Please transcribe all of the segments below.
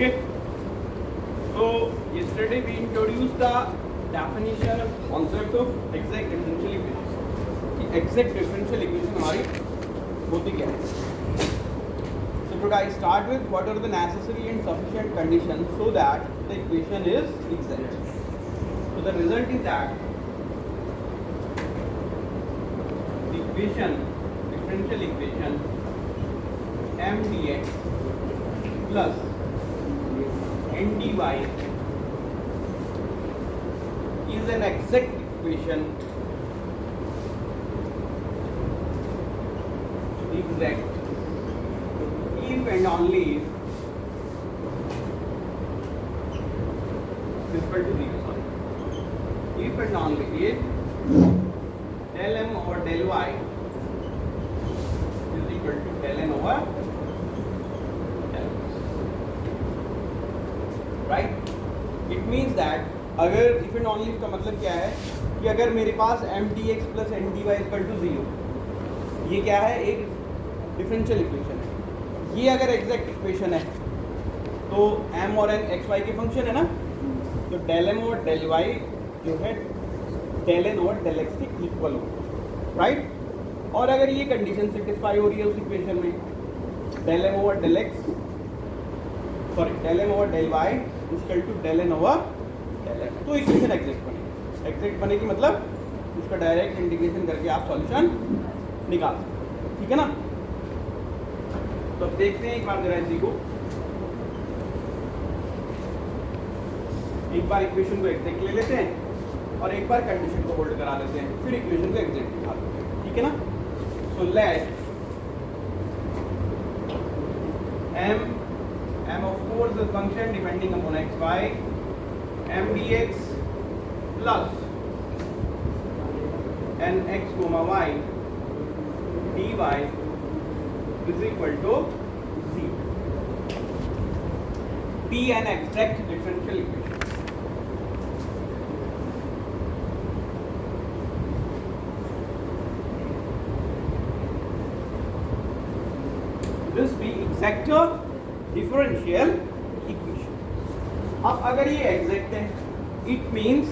Okay. So yesterday we introduced the definition of concept of exact differential equation. Exact differential equation हमारी होती क्या है? So today I start with what are the necessary and sufficient conditions so that the equation is exact. So the result is that the equation, differential equation m dx plus n dy is an exact equation, exact if and only if is equal to 0. Sorry, if and only if del m over del y is equal to del n over del x. Right? It means that अगर if and only if का मतलब क्या है कि अगर मेरे पास m d x plus n d y equal to 0, ये क्या है? एक डिफरेंशियल इक्वेशन है. ये अगर एग्जैक्ट इक्वेशन है तो एम और एन एक्स वाई के फंक्शन है ना, तो डेल एम और डेल वाई जो है डेल एन और डेल एक्स के इक्वल हो. राइट? और अगर ये कंडीशन सेटिस्फाई हो रही है उस इक्वेशन में, del M over del X sorry del M over del Y equal to del N over del X, तो इक्वेशन एग्जैक्ट बनेगी. एग्जैक्ट बनेगी मतलब उसका डायरेक्ट इंटीग्रेशन करके आप सॉल्यूशन निकाल सकते. ठीक है ना? तो अब देखते हैं एक बार जरा इसी को, एक बार इक्वेशन को एग्जैक्ट ले लेते हैं और एक बार कंडीशन को होल्ड करा लेते हैं, फिर इक्वेशन को एग्जैक्ट निकाल लेते हैं. ठीक है ना? So let m of course the function depending upon x y m dx plus n x comma y dy is equal to 0. Be an exact differential equation. This be exact differential equation. अब अगर ये exact है, it means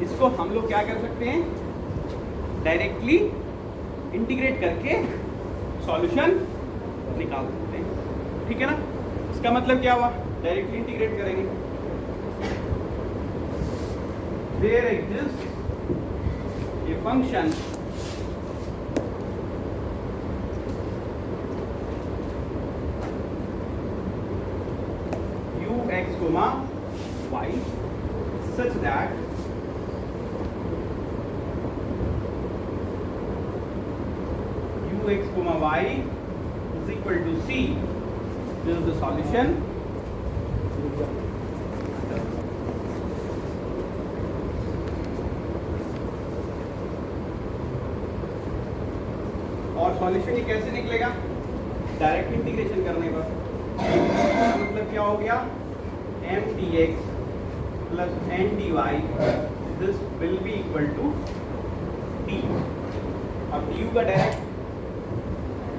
इसको हम लोग क्या कर सकते हैं? डायरेक्टली इंटीग्रेट करके सॉल्यूशन निकाल सकते हैं. ठीक है ना? इसका मतलब क्या हुआ? डायरेक्टली इंटीग्रेट करेंगे. There exist a function x comma y such that x comma y is equal to c. This is the solution. और सॉल्यूशन ये कैसे निकलेगा? डायरेक्ट इंटीग्रेशन करने पर. मतलब क्या हो गया? m dx plus n dy this will be equal to d. अब du का डायरेक्ट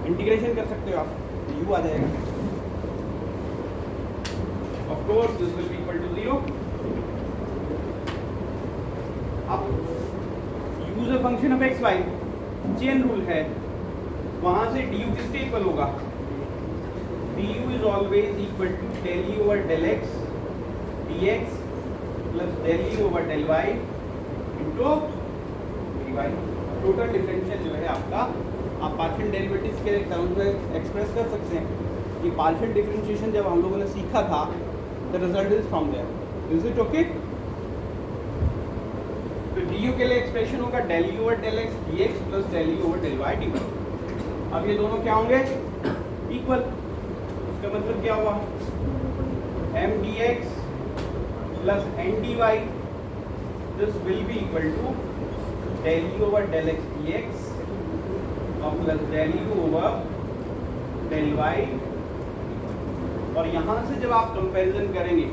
इंटीग्रेशन कर सकते हो आप, u आ जाएगा. Of course this will be equal to 0. अब u is a function of x y, chain rule है, वहां से du किसके इक्वल होगा? du is always equal to del u over del x dx plus del u over del y into dy. Total differential जो है आपका, आप partial derivatives के टर्म्स में एक्सप्रेस कर सकते हैं. ये पार्शियल डिफरेंशिएशन जब हम लोगों ने सीखा था, the result is from there. Is it okay? तो du के लिए एक्सप्रेशन होगा del u over del x dx plus del u over del y dy. अब ये दोनों क्या होंगे? इक्वल. इसका मतलब क्या हुआ? m dx plus n dy this will be equal to del u over del x dx plus del u over del y. और यहाँ से जब आप कंपैरिजन करेंगे,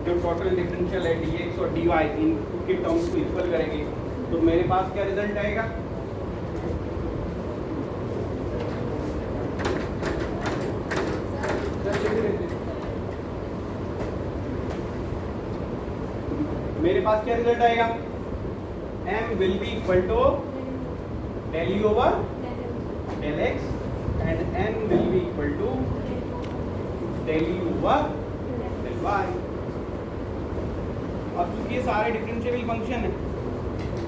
जो टोटल डिफरेंशियल है dx और dy, इनके टर्म्स को इक्वल करेंगे, तो मेरे पास क्या रिजल्ट आएगा? मेरे पास क्या रिजल्ट आएगा, m will be equal to del u over del x and n will be equal to del u over del y। अब क्योंकि ये सारे डिफरेंशिएबल फंक्शन है,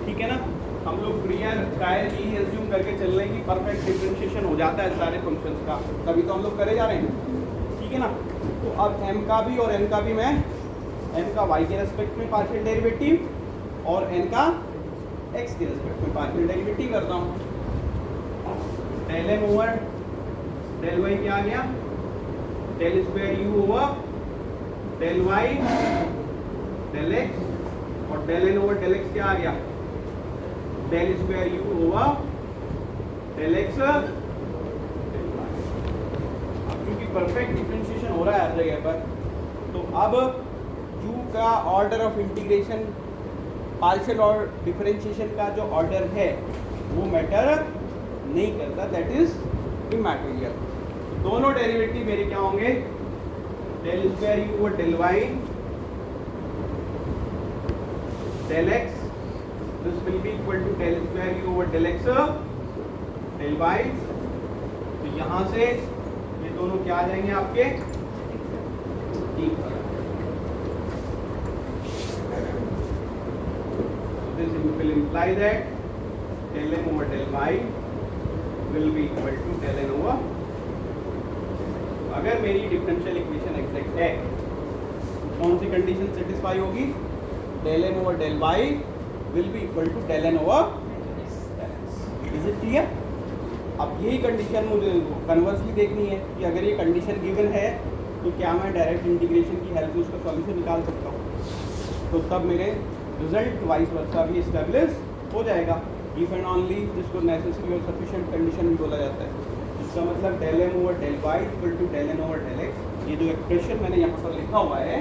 ठीक है ना, हम लोग ट्रायल यही एज्यूम करके चल रहे हैं कि परफेक्ट डिफरेंशिएशन हो जाता है सारे फंक्शंस का, तभी तो हम लोग करे जा रहे हैं, ठीक है ना। तो अब m का भी और n का भी मैं m का y के रेस्पेक्ट में पार्शियल डेरिवेटिव और n का x के रेस्पेक्ट में पार्शियल डेरिवेटिव करता हूँ। del m over del y क्या आ गया, del square u over del y del x और del n over del x क्या आ गया, del square u over del x del y। अब क्योंकि परफेक्ट डिफरेंशिएशन हो रहा है हर जगह पर, तो अब u का ऑर्डर ऑफ इंटीग्रेशन पार्शियल और डिफरेंशिएशन का जो ऑर्डर है वो मैटर नहीं करता, दैट इज इमैटेरियल। दोनों डेरिवेटिव मेरे क्या होंगे, del square u over del y del x, this will be equal to del square u over del x del y। तो यहाँ से ये दोनों क्या आ जाएंगे आपके, this will imply that del m over del y will be equal to del n over। अगर मेरी डिफरेंशियल इक्वेशन एग्जैक्ट है कौन सी कंडीशन सेटिस्फाई होगी, del m over del y will be equal to del n over del x। Is it clear? अब यही condition मुझे conversely देखनी है कि अगर ये कंडीशन गिवन है तो क्या मैं डायरेक्ट इंटीग्रेशन की हेल्प से उसका सॉल्यूशन निकाल सकता हूँ, तो तब मेरे रिजल्ट वाइस वर्सा भी एस्टेब्लिश हो जाएगा। इफ एंड ओनली जिसको नेसेसरी और सफिशिएंट कंडीशन भी बोला जाता है, इसका मतलब del m over del y equal to del n over del x। ये जो एक्सप्रेशन मैंने यहाँ पर लिखा हुआ है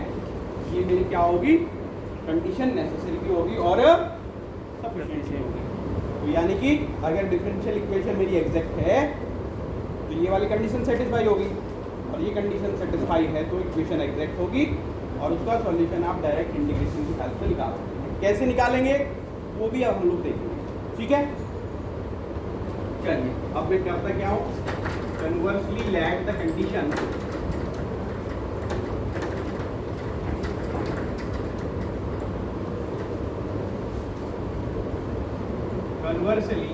ये मेरी क्या होगी, कंडीशन नेसेसरी भी होगी और सफिशिएंट भी होगी। तो यानी कि अगर डिफरेंशियल इक्वेशन मेरी एग्जैक्ट है तो ये वाली कंडीशन सेटिस्फाई होगी, और ये कंडीशन सेटिस्फाई है तो इक्वेशन एग्जैक्ट होगी और उसका सॉल्यूशन आप डायरेक्ट इंटीग्रेशन की हेल्प से निकाल सकते हैं। कैसे निकालेंगे वो भी अब हम लोग देखेंगे, ठीक है। चलिए अब मैं करता क्या हूँ, conversely let the condition conversely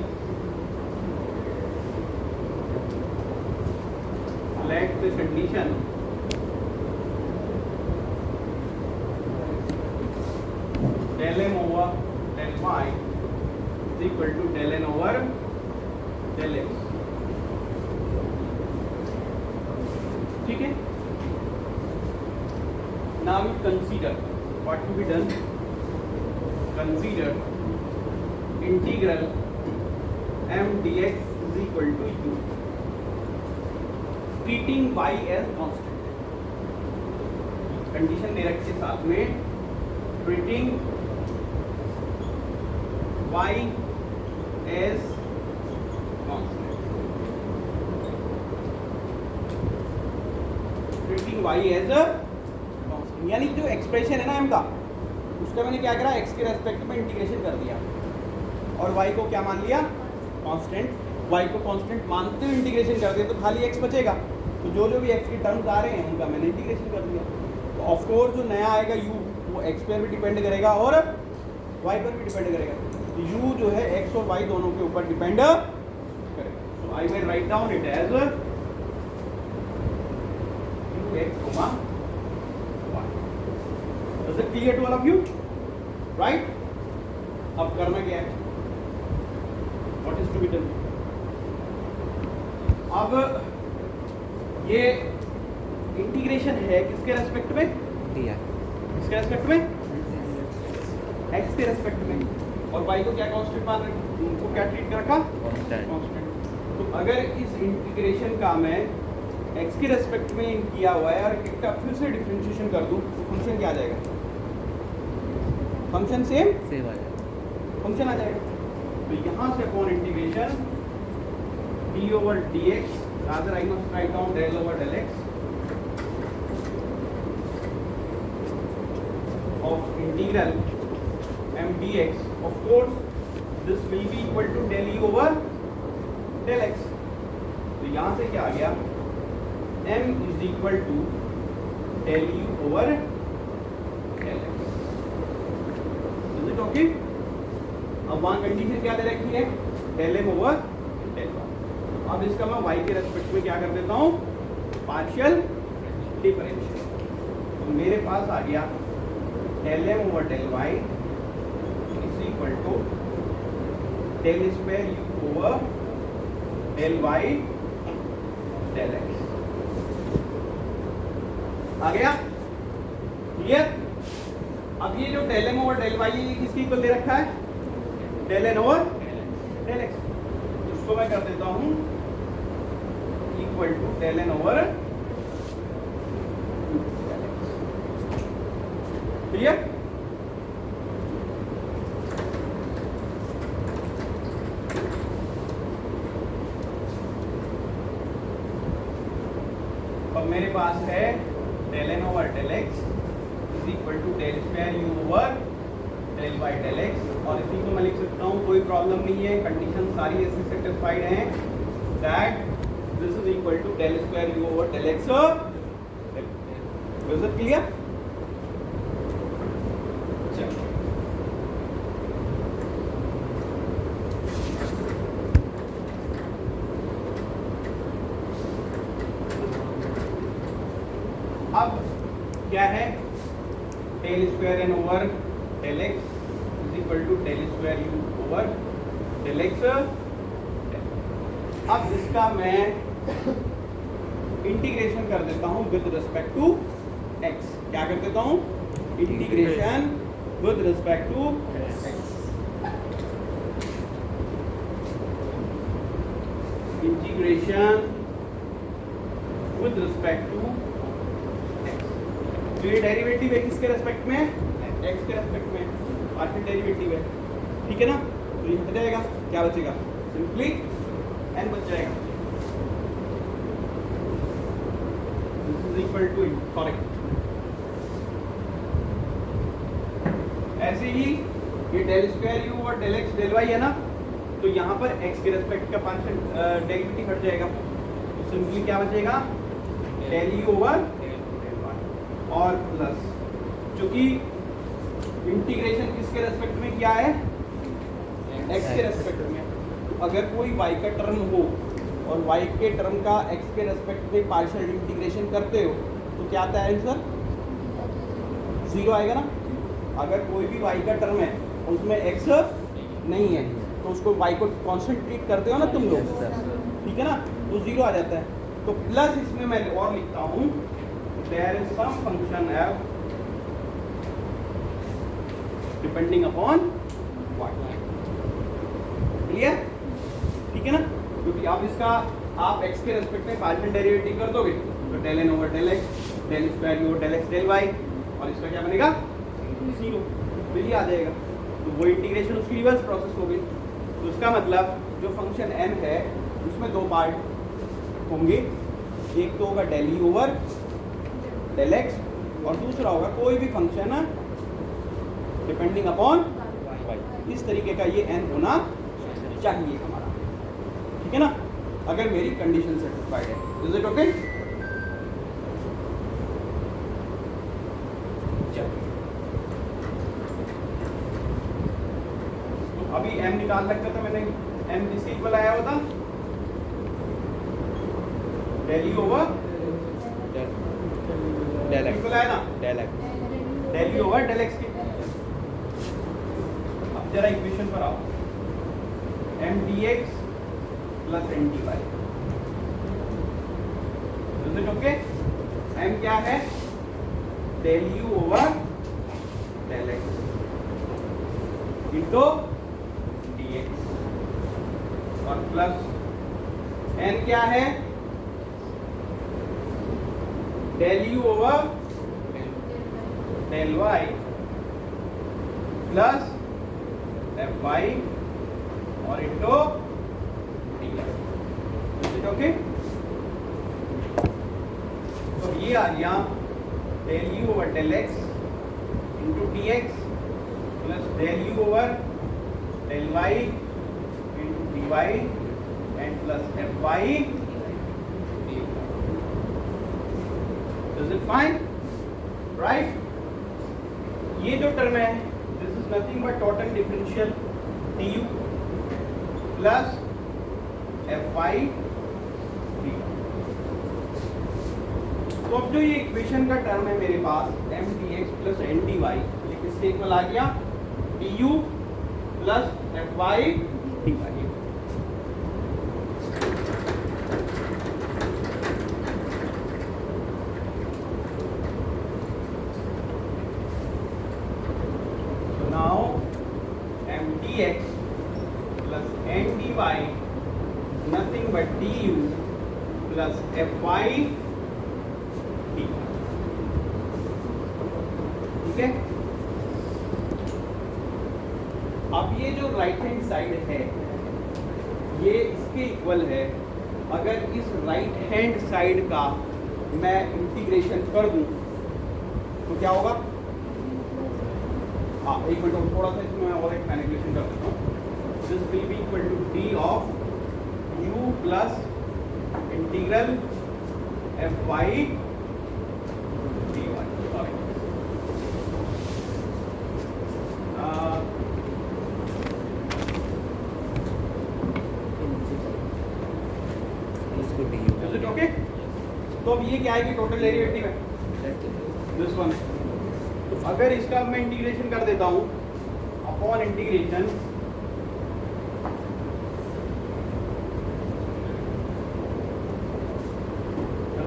let the condition del m over del y is equal to del n over del x, ठीक है। now we consider what to be done, consider integral m dx is equal to u, treating y as constant। Condition दे रखी है साथ में, treating y as constant, treating y as a constant। यानी जो expression है ना m का, उसका मैंने क्या करा, x के रेस्पेक्ट में इंटीग्रेशन कर दिया और y को क्या मान लिया, कांस्टेंट। y को कांस्टेंट मानते हुए इंटीग्रेशन कर दिया तो खाली x बचेगा, तो जो जो भी x के टर्म्स आ रहे हैं उनका मैंने इंटीग्रेशन कर दिया। तो ऑफ कोर्स जो नया आएगा u वो x पर भी डिपेंड करेगा और y पर भी डिपेंड करेगा, तो u जो है x और y दोनों के ऊपर डिपेंड करेगा। तो I will write down it as x, y। Is it clear to all of you? Right? अब करना क्या है, What is to be done? अब ये इंटीग्रेशन है किसके रेस्पेक्ट में, किसके रेस्पेक्ट में, x के रेस्पेक्ट में, और y को क्या कांस्टेंट मान रखा, उनको क्या ट्रीट कर रखा, कांस्टेंट। तो अगर इस इंटीग्रेशन का मैं x के रेस्पेक्ट में किया हुआ है और इसका फिर से डिफरेंशिएशन कर दूं तो फंक्शन क्या आ जाएगा, फंक्शन सेम आ जाएगा, फंक्शन आ जाएगा। तो यहाँ से upon integration d over dx, rather I must write down del over del x of integral dx, of course this will be equal to del u over del x. तो यहाँ से क्या आ गया, m is equal to del u over del x. Is it okay? अब वहाँ condition क्या दे रखी है, del m over del y. अब इसका मैं y के रेस्पेक्ट में क्या कर देता हूँ, पार्शियल डिफरेंशियल. तो मेरे पास आ गया del m over del y is equal to del square u over del y del x. आ गया क्लियर. अब ये जो del m over del y है ये किसकी इक्वल दे रखा है, del n over del x. इसको मैं कर देता हूँ equal to del n over clear. अब मेरे पास है del n over del x is equal to del square u over del y del x. और इसी को मैं लिख सकता हूँ, कोई प्रॉब्लम नहीं है, कंडीशन सारी ऐसे सेटिस्फाइड हैं that this is equal to del square u over del x. Is it clear. अब क्या है, del square n over del x is equal to del square u over del x. अब इसका मैं integration कर देता हूँ विद रिस्पेक्ट टू x. क्या कर देता हूँ, integration with respect to x. Integration with respect to. तो ये डेरिवेटिव है किसके रेस्पेक्ट में, x के रेस्पेक्ट में, पार्शियल डेरिवेटिव है. ठीक है ना. तो ये हट जाएगा, क्या बचेगा, सिंपली n बच जाएगा. This is equal to correct. ऐसे ही ये del स्क्वायर u और del x del y है ना, तो यहाँ पर x के रेस्पेक्ट का पार्शियल डेरिवेटिव हट जाएगा. तो सिंपली क्या बचेगा, del u ओवर और प्लस, चूंकि इंटीग्रेशन किसके रेस्पेक्ट में किया है, x के रेस्पेक्ट में. तो अगर कोई y का टर्म हो और y के टर्म का x के रेस्पेक्ट में पार्शियल इंटीग्रेशन करते हो तो क्या आता है आंसर, 0 आएगा ना. अगर कोई भी y का टर्म है उसमें x नहीं है तो उसको y को कांस्टेंट ट्रीट करते हो ना तुम लोग, ठीक है ना, तो 0 आ जाता है. तो प्लस इसमें मैं और लिखता हूँ, there is some function f depending upon y. Clear, ठीक है ना. क्योंकि अब इसका आप x के रेस्पेक्ट में पार्शियल डेरिवेटिव कर दोगे तो del n over del x, del square u over del x del y, और इसका क्या बनेगा, 0 बिल्ली आ जाएगा. तो वो इंटीग्रेशन उसकी रिवर्स प्रोसेस हो गई. तो इसका मतलब जो फंक्शन n है उसमें दो पार्ट होंगे, एक तो होगा del u over del x और दूसरा होगा कोई भी फंक्शन डिपेंडिंग अपॉन y. इस तरीके का ये n होना चाहिए हमारा, ठीक है ना, अगर मेरी कंडीशन सेटिस्फाइड है. Is it okay. तो अभी m निकाल सकता था मैंने, m किसके इक्वल आया होता, del u over del x equal आया ना, del u over del x के. अब जरा इक्वेशन पर आओ, m dx plus n dy. Is it okay. m क्या है, del u over del x into dx, और प्लस n क्या है, del u over del y plus fy और इंटू dx. ओके. तो ये आ गया del u over del x into dx plus del u over del y into d y and plus f y. Is it fine? Right? ये जो term है this is nothing but total differential d u plus f y d. तो अब जो ये equation का term है मेरे पास m d x plus n d y, ये किसके इक्वल आ गया? D u plus f y d y. dx plus n dy nothing but du plus fy dy। ठीक है। अब ये जो राइट हैंड साइड है ये इसके इक्वल है। अगर इस राइट हैंड साइड का मैं इंटीग्रेशन कर दूं तो क्या होगा? हाँ, एक मिनट थोड़ा सा इसमें और एक मैनिपुलेशन कर देता हूँ। This will be equal to d of u plus integral f y d y. Okay, तो अब ये क्या है कि टोटल डेरिवेटिव है दिस वन। तो अगर इसका मैं इंटीग्रेशन कर देता हूं upon integration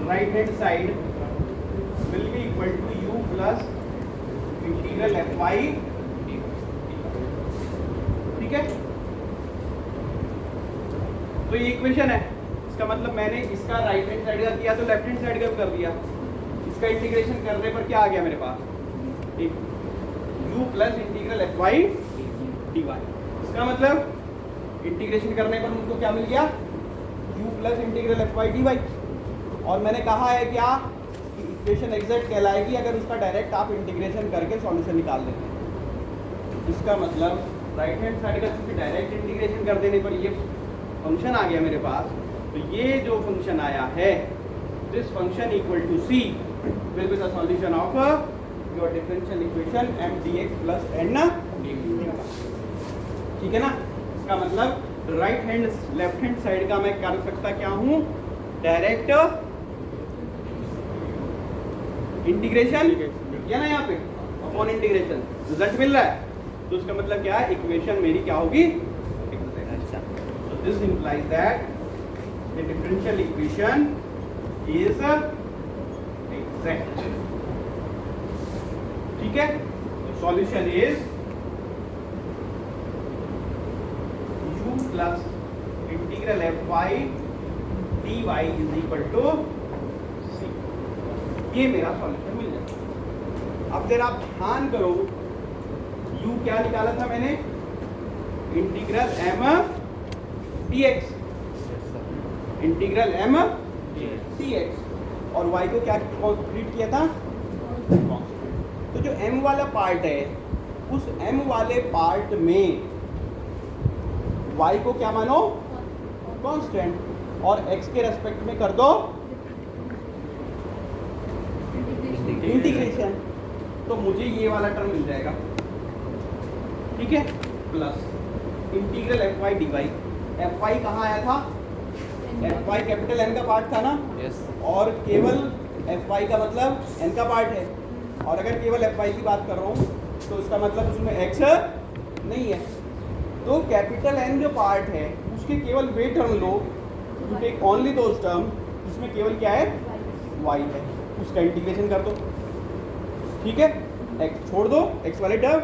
right hand side will be equal to u plus integral f y. ठीक है। तो ये इक्वेशन है, इसका मतलब मैंने इसका राइट हैंड साइड का किया तो लेफ्ट हैंड साइड का भी कर दिया। इसका इंटीग्रेशन करने पर क्या आ गया मेरे पास? u plus integral f y d y. इसका मतलब इंटीग्रेशन करने पर मुझको क्या मिल गया? u plus integral f y d y. और मैंने कहा है क्या कि इक्वेशन एग्जैक्ट कहलाएगी अगर उसका डायरेक्ट आप इंटीग्रेशन करके सॉल्यूशन निकाल लेते हैं। इसका मतलब राइट हैंड साइड का क्योंकि डायरेक्ट इंटीग्रेशन कर देने पर ये फंक्शन आ गया मेरे पास, तो ये जो फंक्शन आया है this function equal to c will be the solution of your differential equation m d x plus n d. ठीक है ना। इसका मतलब right hand left hand side का मैं कर सकता क्या हूँ? डायरेक्ट इंटीग्रेशन किया ना यहाँ पे अपॉन इंटीग्रेशन, रिजल्ट मिल रहा है। तो उसका मतलब क्या है? इक्वेशन मेरी क्या होगी? So this implies that the differential equation is exact। ठीक है। तो solution is u plus integral fy dy is equal to c। ये मेरा सॉल्यूशन मिल जाएगा। अब जरा आप ध्यान करो, u क्या निकाला था मैंने? Integral m dx, integral m dx और y को क्या ट्रीट किया था? तो जो m वाला पार्ट है उस m वाले पार्ट में y को क्या मानो? कांस्टेंट, और x के रेस्पेक्ट में कर दो इंटीग्रेशन, तो मुझे ये वाला टर्म मिल जाएगा। ठीक है। Plus integral f y d y. F y कहाँ आया था? एफ वाई कैपिटल एन का पार्ट था ना। yes. और केवल एफ वाई का मतलब एन का पार्ट है, और अगर केवल एफ वाई की बात कर रहा हूँ तो उसका मतलब उसमें एक्स नहीं है। तो कैपिटल एन जो पार्ट है उसके केवल वे टर्म लो, you take only those term जिसमें केवल क्या है? वाई है, उसका इंटीग्रेशन कर दो। ठीक है। एक्स छोड़ दो, एक्स वाले टर्म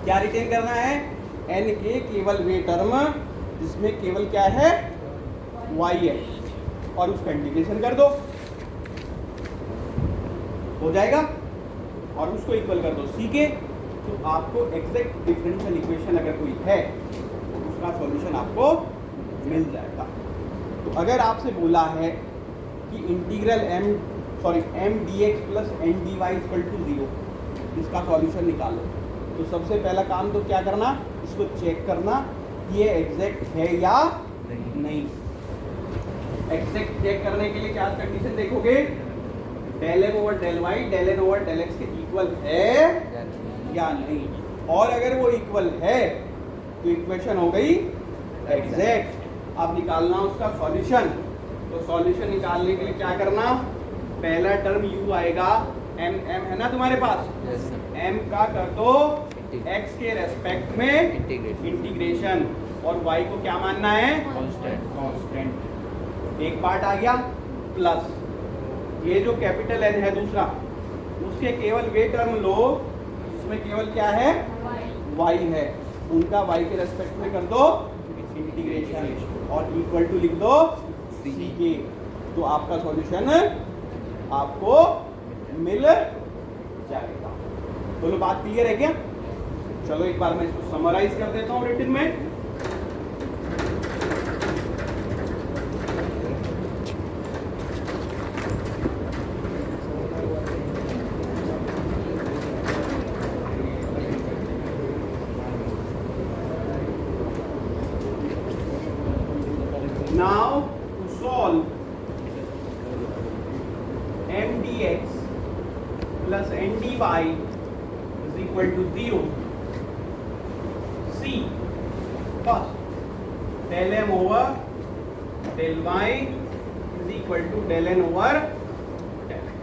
क्या रिटेन करना है? एन के केवल वे टर्म जिसमें केवल क्या है? वाई है, और उसका इंटीग्रेशन कर दो, हो जाएगा। और उसको इक्वल कर दो सी के, तो आपको एग्जैक्ट डिफरेंशियल इक्वेशन अगर कोई है तो उसका सॉल्यूशन आपको मिल जाएगा। तो अगर आपसे बोला है कि integral m d x plus n d y equal to 0, इसका सॉल्यूशन निकालो। तो सबसे पहला काम तो क्या करना, इसको चेक करना ये एग्जैक्ट है या नहीं। एग्जैक्ट चेक करने के लिए क्या कंडीशन देखोगे, del M over del y del N over del x के इक्वल है या नहीं। और अगर वो इक्वल है तो इक्वेशन हो गई एग्जैक्ट। अब निकालना उसका सॉल्यूशन। तो सॉल्यूशन निकालने के लिए क्या करना, पहला टर्म u आएगा, m है ना तुम्हारे पास, m का कर दो x के रेस्पेक्ट में इंटीग्रेशन, और y को क्या मानना है, कांस्टेंट। एक पार्ट आ गया, प्लस ये जो कैपिटल N है दूसरा, उसके केवल वे टर्म लो उसमें केवल क्या है, y है, उनका y के रेस्पेक्ट में कर दो इंटीग्रेशन, और इक्वल टू लिख दो c के। तो आपका सॉल्यूशन आपको मिल जाएगा। बोलो बात क्लियर है क्या? चलो एक बार मैं इसको समराइज कर देता हूँ रिटन में। Now to solve m dx plus n dy is equal to 0. See, first del m over del y is equal to del n over del x.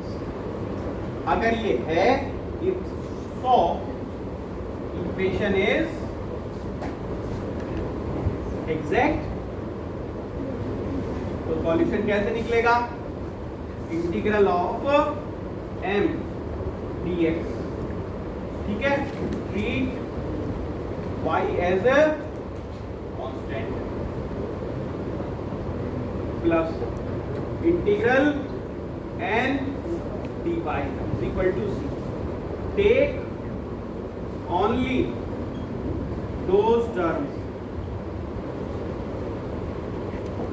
अगर ये है, if so equation is exact, तो solution कैसे निकलेगा, इंटीग्रल of m dx, ठीक है, treat y as a constant, plus integral n dy is equal to c, take only those terms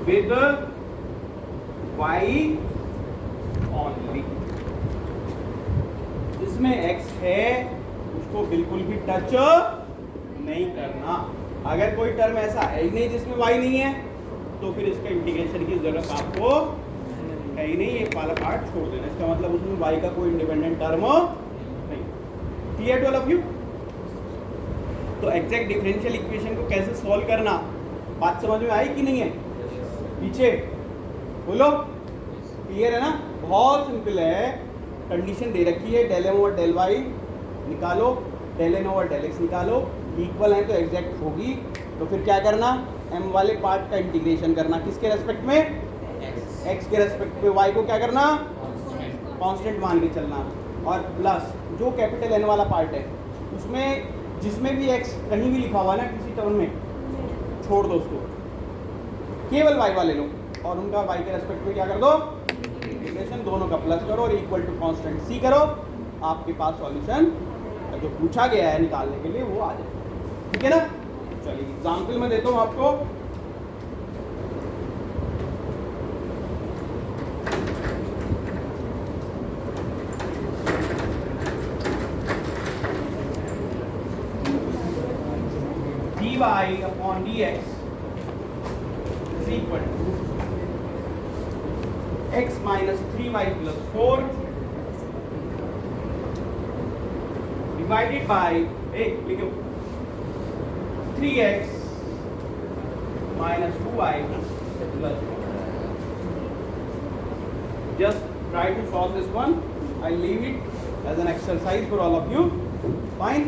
with y only. जिसमें x है उसको बिल्कुल भी टच नहीं करना। अगर कोई टर्म ऐसा है ही नहीं जिसमें y नहीं है तो फिर इसका इंटीग्रेशन की जरूरत आपको है ही नहीं, ये वाला पार्ट छोड़ देना। इसका मतलब उसमें y का कोई इंडिपेंडेंट टर्म नहीं। Clear to all of you? तो एग्जैक्ट डिफरेंशियल इक्वेशन को कैसे सॉल्व करना, बात समझ में आई कि नहीं है? पीछे बोलो, क्लियर है ना? बहुत सिंपल है। कंडीशन दे रखी है, del M over del y निकालो, del N over del x निकालो, इक्वल है तो एग्जैक्ट होगी। तो फिर क्या करना, m वाले पार्ट का इंटीग्रेशन करना, किसके रेस्पेक्ट में, x के रेस्पेक्ट में, y को क्या करना, कांस्टेंट मान के चलना, और प्लस जो कैपिटल N वाला पार्ट है उसमें जिसमें भी x कहीं भी लिखा हुआ ना किसी टर्म में, छोड़ दो उसको, केवल y वाले लो, और उनका y के रेस्पेक्ट में क्या कर दो, इंटीग्रेशन, दोनों का प्लस करो और इक्वल टू कांस्टेंट c करो। आपके पास सॉल्यूशन जो पूछा गया है निकालने के लिए वो आ जाए, ठीक है ना? चलिए एग्जाम्पल में देता हूँ आपको। dy upon dx is equal to x minus 3y plus 4 divided by 3x minus 2y plus 4. Just try to solve this one. I'll leave it as an exercise for all of you. Fine.